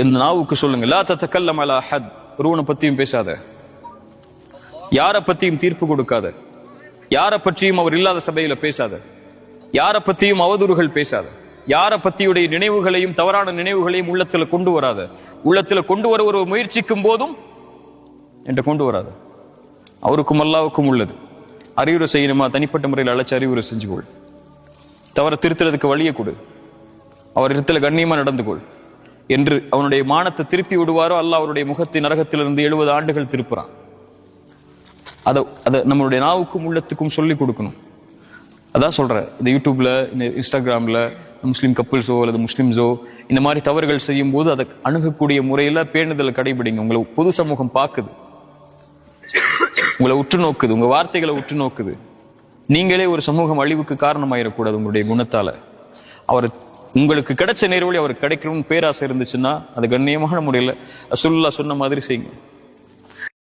இந்த நாவுக்கு சொல்லுங்க, லா தத்தகல்லம் அலா அஹத், ஒருவனை பத்தியும் பேசாத, யாரை பத்தியும் தீர்ப்பு கொடுக்காத, யாரை பற்றியும் அவர் இல்லாத சபையில பேசாத, யாரை பத்தியும் அவதூறுகள் பேசாத, யாரை பத்தியுடைய நினைவுகளையும் தவறான நினைவுகளையும் உள்ளத்துல கொண்டு வராத, உள்ளத்துல கொண்டு வர ஒரு முயற்சிக்கும் போதும் என்ற கொண்டு வராத. அவருக்கும் அல்லாவுக்கும் உள்ளது. அறிவுரை செய்யணுமா, தனிப்பட்ட முறையில் அழைச்சி அறிவுரை செஞ்சுக்கொள். தவற திருத்துறதுக்கு வழியை கொடு. அவர் இடத்துல கண்ணியமா நடந்து கொள் என்று அவனுடைய மானத்தை திருப்பி விடுவாரோ அல்லாஹ் அவருடைய முகத்தை நரகத்திலிருந்து 70 ஆண்டுகள் திருப்புறான். அதை நம்மளுடைய நாவுக்கும் உள்ளத்துக்கும் சொல்லி கொடுக்கணும். அதான் சொல்றேன், இந்த யூடியூப்ல, இந்த இன்ஸ்டாகிராம்ல முஸ்லீம் கப்பிள்ஸோ அல்லது முஸ்லிம்ஸோ இந்த மாதிரி தவறுகள் செய்யும் போது அதை அணுகக்கூடிய முறையில பேணுதலை கடைபிடிங்க. உங்களை பொது சமூகம் பார்க்குது, உங்களை உற்று நோக்குது, உங்க வார்த்தைகளை உற்று நோக்குது. நீங்களே ஒரு சமூகம் அழிவுக்கு காரணமாயிடக்கூடாது உங்களுடைய குணத்தால. அவர் உங்களுக்கு கிடைச்ச நேர்வழி அவருக்கு கிடைக்கணும்னு பேராசை இருந்துச்சுன்னா அது கண்ணியமான முறையில் ரசூலுல்லாஹ் சொன்ன மாதிரி செய்யுங்க.